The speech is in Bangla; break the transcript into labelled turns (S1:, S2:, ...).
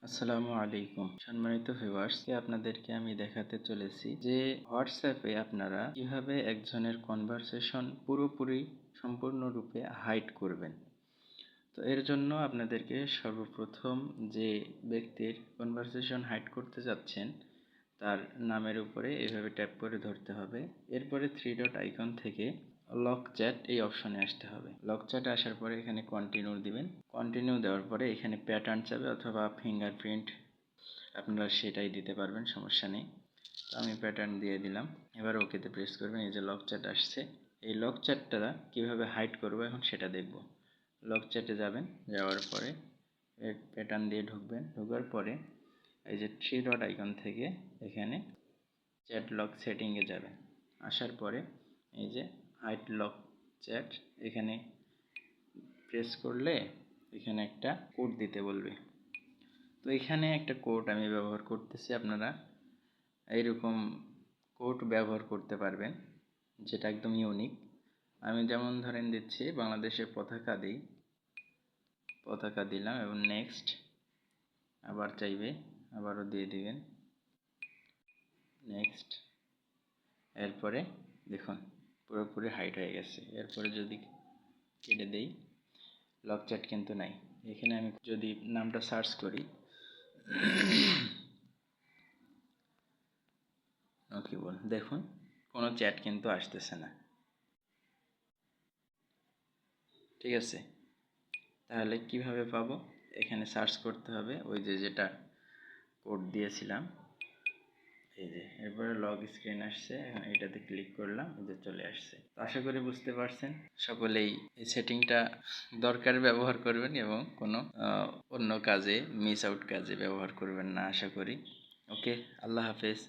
S1: আসসালামু আলাইকুম সম্মানিত ভিউয়ার্স, আপনাদেরকে আমি দেখাতে চলেছি যে হোয়াটসঅ্যাপে আপনারা কিভাবে একজনের কনভারসেশন পুরোপুরি সম্পূর্ণরূপে হাইড করবেন। তো এর জন্য আপনাদেরকে সর্বপ্রথম যে ব্যক্তির কনভারসেশন হাইড করতে যাচ্ছেন তার নামের উপরে এভাবে ট্যাপ করে ধরতে হবে। এরপরে থ্রি ডট আইকন থেকে লক চ্যাট এই অপশনে আসতে হবে। লক চ্যাটে আসার পরে এখানে কন্টিনিউ দিবেন। কন্টিনিউ দেওয়ার পরে এখানে প্যাটার্ন চাবে অথবা ফিঙ্গারপ্রিন্ট, আপনারা সেটাই দিতে পারবেন, সমস্যা নেই। তো আমি প্যাটার্ন দিয়ে দিলাম। এবার ওকেতে প্রেস করবেন। এই যে লক চ্যাট আসছে, এই লক চ্যাটটা কীভাবে হাইড করবো এখন সেটা দেখব। লক চ্যাটে যাবেন, যাওয়ার পরে প্যাটার্ন দিয়ে ঢুকবেন। ঢোকার পরে এই যে থ্রি ডট আইকন থেকে এখানে চ্যাট লক সেটিংয়ে যাবেন। আসার পরে এই যে হাইড লক চ্যাট এখানে প্রেস করলে এখানে একটা কোড দিতে বলবে। তো এখানে একটা কোড আমি ব্যবহার করতেছি, আপনারা এইরকম কোড ব্যবহার করতে পারবেন যেটা একদম ইউনিক। আমি যেমন ধরেন দিচ্ছি বাংলাদেশের পতাকা দিই, পতাকা দিলাম এবং নেক্সট, আবার চাইবে আবারও দিয়ে দিবেন নেক্সট। এরপরে দেখুন পুরোপুরি হাইড হয়ে গেছে। এরপরে যদি কেটে দেই, লক চ্যাট কিন্তু নাই। এখানে আমি যদি নামটা সার্চ করি ওকে বল, দেখুন কোনো চ্যাট কিন্তু আসতেছে না। ঠিক আছে, তাহলে কিভাবে পাবো? এখানে সার্চ করতে হবে ওই যে যেটা কোড দিয়েছিলাম, এই যে এরপরে লগ স্ক্রিন আসছে, এখন এটাতে ক্লিক করলাম, এই যে চলে আসছে। তো আশা করি বুঝতে পারছেন। সকলেই এই সেটিংটা দরকার ব্যবহার করবেন এবং কোনো অন্য কাজে, মিস আউট কাজে ব্যবহার করবেন না আশা করি। ওকে, আল্লাহ হাফেজ।